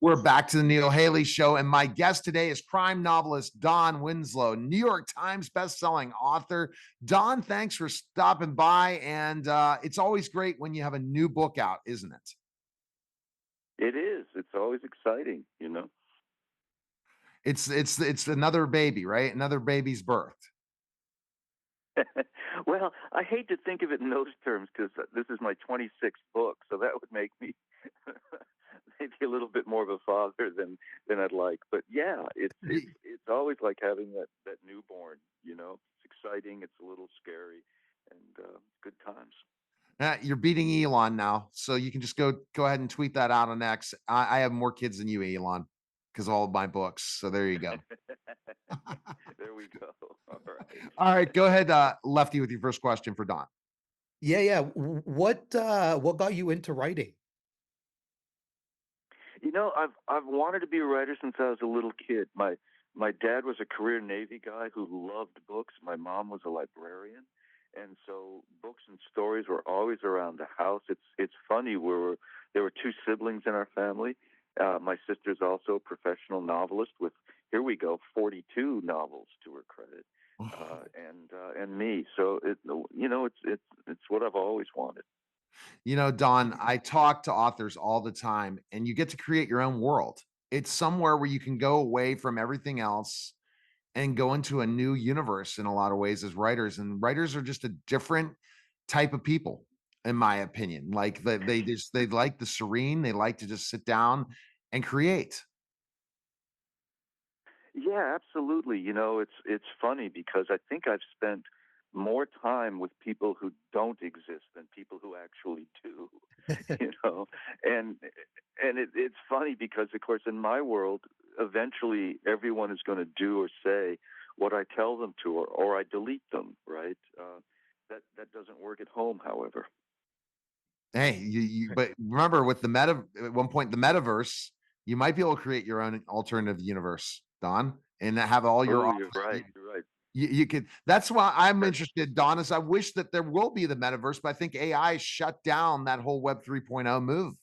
We're back to the Neil Haley Show, and my guest today is crime novelist Don Winslow, New York Times bestselling author. Don, thanks for stopping by, and it's always great when you have a new book out, isn't it? It is. It's always exciting, you know. It's another baby, right? Another baby's birth. Well, I hate to think of it in those terms because this is my 26th book, so that would make me maybe a little bit more of a father than I'd like. But yeah, it's always like having that newborn. You know, it's exciting. It's a little scary, and good times. You're beating Elon now, so you can just go ahead and tweet that out on X. I have more kids than you, Elon, because of all of my books. So there you go. There we go. All right. All right, go ahead, Lefty, with your first question for Don. Yeah. What got you into writing? You know, I've wanted to be a writer since I was a little kid. My dad was a career Navy guy who loved books. My mom was a librarian, and so books and stories were always around the house. It's funny, there were two siblings in our family. My sister's also a professional novelist with, here we go, 42 novels to her credit, and me. So it's what I've always wanted. You know, Don, I talk to authors all the time, and you get to create your own world. It's somewhere where you can go away from everything else and go into a new universe in a lot of ways as writers. And writers are just a different type of people, in my opinion. Like they like the serene, they like to just sit down and create. Yeah, absolutely. You know, it's funny because I think I've spent more time with people who don't exist than people who actually do. You know, and it's funny because, of course, in my world, eventually everyone is going to do or say what I tell them to, or I delete them. Right? That doesn't work at home, however. Hey, but remember, with the meta, at one point, the metaverse, you might be able to create your own alternative universe, Don, and have all your Oh, you're right. You're right. you could. That's why I'm interested, Don, is I wish that there will be the metaverse, but I think AI shut down that whole Web 3.0 move.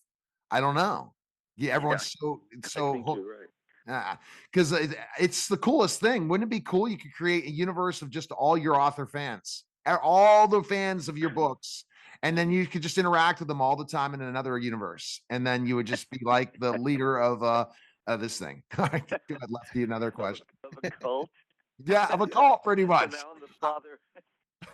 I don't know. Yeah, Yeah, everyone's I so think hooked. you're right. Because it's the coolest thing. Wouldn't it be cool? You could create a universe of just all your author fans, all the fans of your books, and then you could just interact with them all the time in another universe, and then you would just be like the leader of this thing. All right, go ahead, Lefty. Another question. Of a cult. Yeah, of a cult, pretty So much. now I'm the father.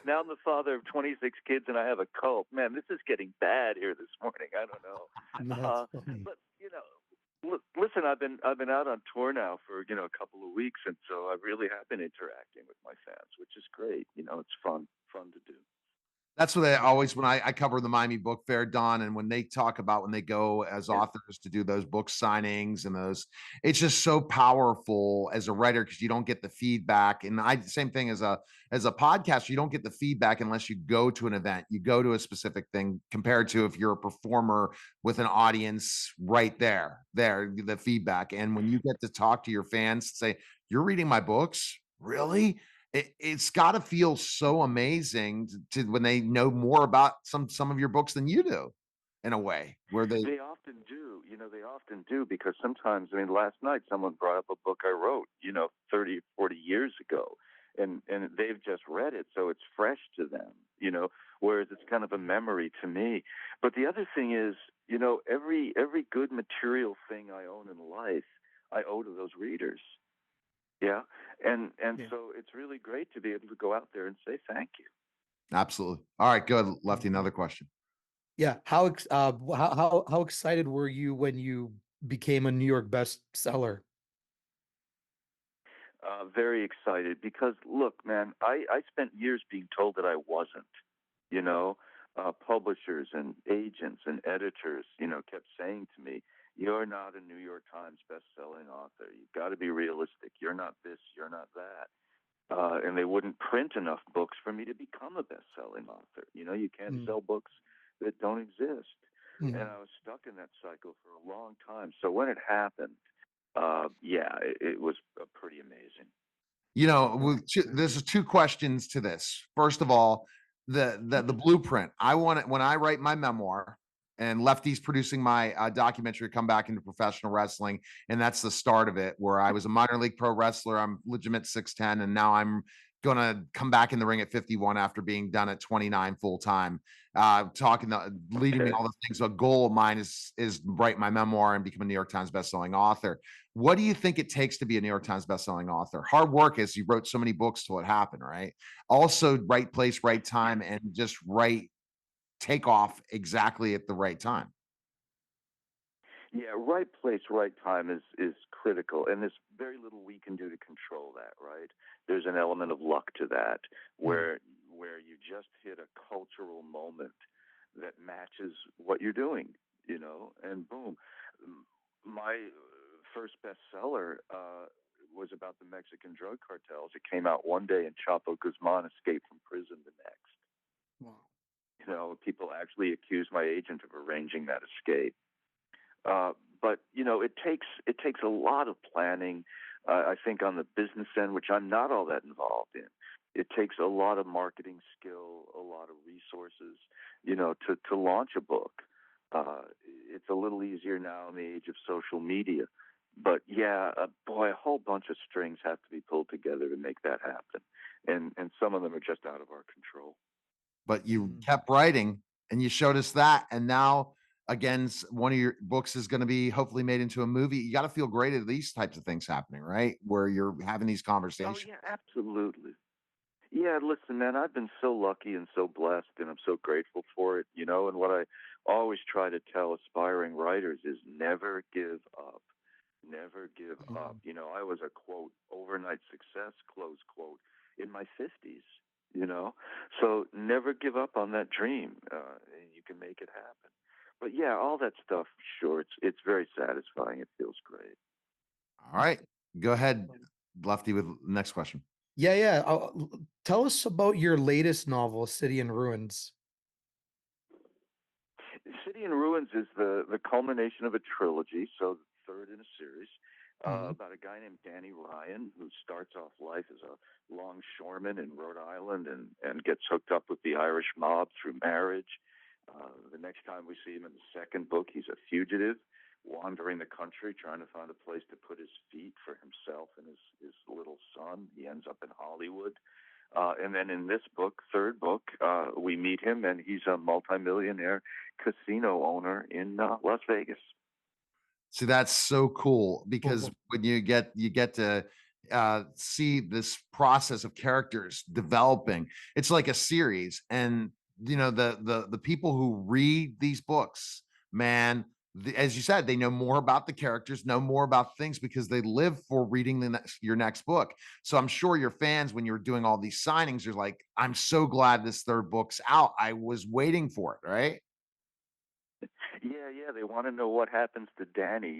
Now I'm the father of 26 kids, and I have a cult. Man, this is getting bad here this morning. I don't know. That's funny. But you know, listen, I've been out on tour now for a couple of weeks, and so I really have been interacting with my fans, which is great. You know, it's fun to do. That's what I always, when I cover the Miami Book Fair, Don, and when they talk about when they go as Yeah. authors to do those book signings and those, it's just so powerful as a writer because you don't get the feedback. And same thing as a podcaster, you don't get the feedback unless you go to an event, you go to a specific thing, compared to if you're a performer with an audience right there, the feedback. And when you get to talk to your fans, say, "You're reading my books, really?" It's got to feel so amazing to when they know more about some of your books than you do, in a way where They often do. You know, they often do because sometimes, I mean, last night someone brought up a book I wrote, 30, 40 years ago, and they've just read it, so it's fresh to them, whereas it's kind of a memory to me. But the other thing is, every good material thing I own in life, I owe to those readers. Yeah. And Yeah. so it's really great to be able to go out there and say thank you. absolutely. All right, good, Lefty. Another question. Yeah. How excited were you when you became a New York bestseller? Very excited because look, man, I spent years being told that I wasn't, you know, publishers and agents and editors, kept saying to me, you're not a New York Times best-selling author. You've got to be realistic. You're not this, you're not that. And they wouldn't print enough books for me to become a best-selling author. You can't Mm. sell books that don't exist. And Mhm. I was stuck in that cycle for a long time. So when it happened, yeah, it was pretty amazing. There's two questions to this. First of all, the blueprint. I want it when I write my memoir. and Lefty's producing my documentary, Come Back into Professional Wrestling. And that's the start of it, where I was a minor league pro wrestler. I'm legitimate 6'10", and now I'm going to come back in the ring at 51 after being done at 29 full time. Leading me all the things. So a goal of mine is write my memoir and become a New York Times bestselling author. What do you think it takes to be a New York Times bestselling author? Hard work, as you wrote so many books till it happened, right? Also, right place, right time, and just take off exactly at the right time. Yeah, right place, right time is critical, and there's very little we can do to control that. Right? There's an element of luck to that, where you just hit a cultural moment that matches what you're doing, and boom. My first bestseller was about the Mexican drug cartels. It came out one day, and Chapo Guzman escaped from prison the next. Wow. People actually accused my agent of arranging that escape. But it takes a lot of planning. I think on the business end, which I'm not all that involved in, it takes a lot of marketing skill, a lot of resources, to launch a book. It's a little easier now in the age of social media, but yeah, boy, a whole bunch of strings have to be pulled together to make that happen, and some of them are just out of our control. But you kept writing, and you showed us that, and now again, one of your books is going to be hopefully made into a movie. You got to feel great at these types of things happening, right? Where you're having these Oh conversations. yeah, absolutely. Yeah, listen, man, I've been so lucky and so blessed, and I'm so grateful for it. And what I always try to tell aspiring writers is never give up. Never give up. I was a quote overnight success, close quote, in my 50s. So never give up on that dream. And you can make it happen. But yeah, all that stuff, sure, it's very satisfying. It feels great. All right, go ahead, Lefty, with the next question. Yeah. Tell us about your latest novel, City in Ruins. City in Ruins is the culmination of a trilogy, so the third in a series, about a guy named Danny Ryan who starts off life as a longshoreman in Rhode Island and gets hooked up with the Irish mob through marriage. The next time we see him in the second book, he's a fugitive wandering the country trying to find a place to put his feet for himself and his little son. He ends up in Hollywood. And then in this book, third book, we meet him, and he's a multimillionaire casino owner in Las Vegas. See, that's so cool, because when you get to see this process of characters developing, it's like a series. And the people who read these books, man, as you said, they know more about the characters, know more about things, because they live for reading your next book. So I'm sure your fans, when you're doing all these signings, you're like, I'm so glad this third book's out. I was waiting for it, right? Yeah, they want to know what happens to Danny.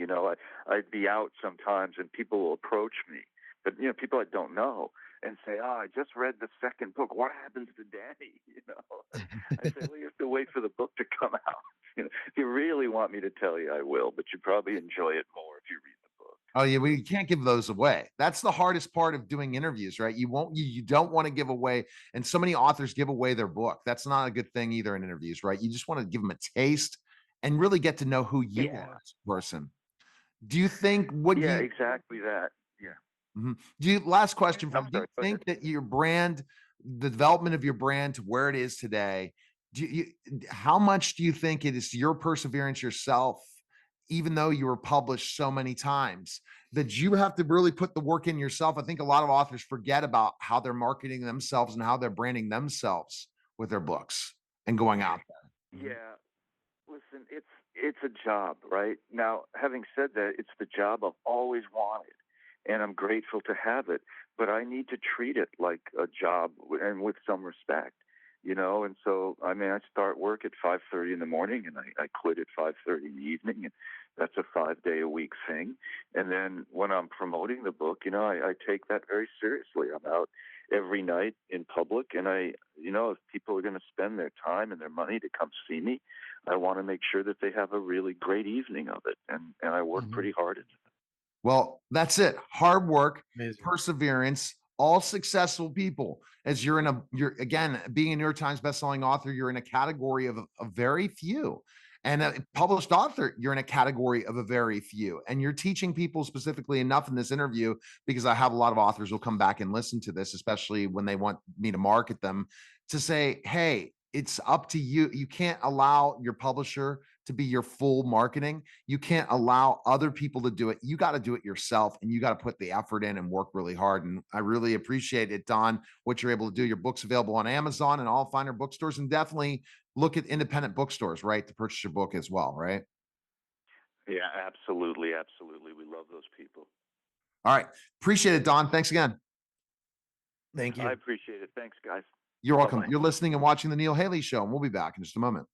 I'd be out sometimes, and people will approach me, but people I don't know, and say, "Oh, I just read the second book. What happens to Danny?" I say, "Well, you have to wait for the book to come out. If you really want me to tell you, I will, but you probably enjoy it more if you read the book." Oh yeah, we can't give those away. That's the hardest part of doing interviews, right? You don't want to give away, and so many authors give away their book. That's not a good thing either in interviews, right? You just want to give them a taste and really get to know who you are as a person. Do you think Yeah, exactly that. Yeah. Last question from I'm do you sorry. Go ahead. think that your brand, the development of your brand to where it is today, how much do you think it is your perseverance yourself, even though you were published so many times, that you have to really put the work in yourself? I think a lot of authors forget about how they're marketing themselves and how they're branding themselves with their books and going out there. Yeah. Listen, it's a job, right? Now, having said that, it's the job I've always wanted, and I'm grateful to have it. But I need to treat it like a job and with some respect, And so, I start work at 5:30 in the morning, and I quit at 5:30 in the evening, and that's a 5-day a week thing. And then when I'm promoting the book, I take that very seriously. I'm out every night in public, and if people are going to spend their time and their money to come see me, I want to make sure that they have a really great evening of it, and I work pretty hard at it. Well, that's it. Hard work, Amazing. perseverance, all successful people. As you're again, being a New York Times bestselling author, you're in a category of very few. And a published author, you're in a category of a very few. And you're teaching people specifically enough in this interview, because I have a lot of authors who'll come back and listen to this, especially when they want me to market them, to say, hey, it's up to you. You can't allow your publisher to be your full marketing. You can't allow other people to do it. You got to do it yourself, and you got to put the effort in and work really hard. And I really appreciate it, Don, what you're able to do. Your book's available on Amazon and all finer bookstores, and definitely look at independent bookstores, right, to purchase your book as well, right? Yeah, absolutely, absolutely. We love those people. All right. Appreciate it, Don. Thanks again. Thank I you. appreciate it. Thanks, guys. You're welcome. Bye-bye. You're listening and watching The Neil Haley Show, and we'll be back in just a moment.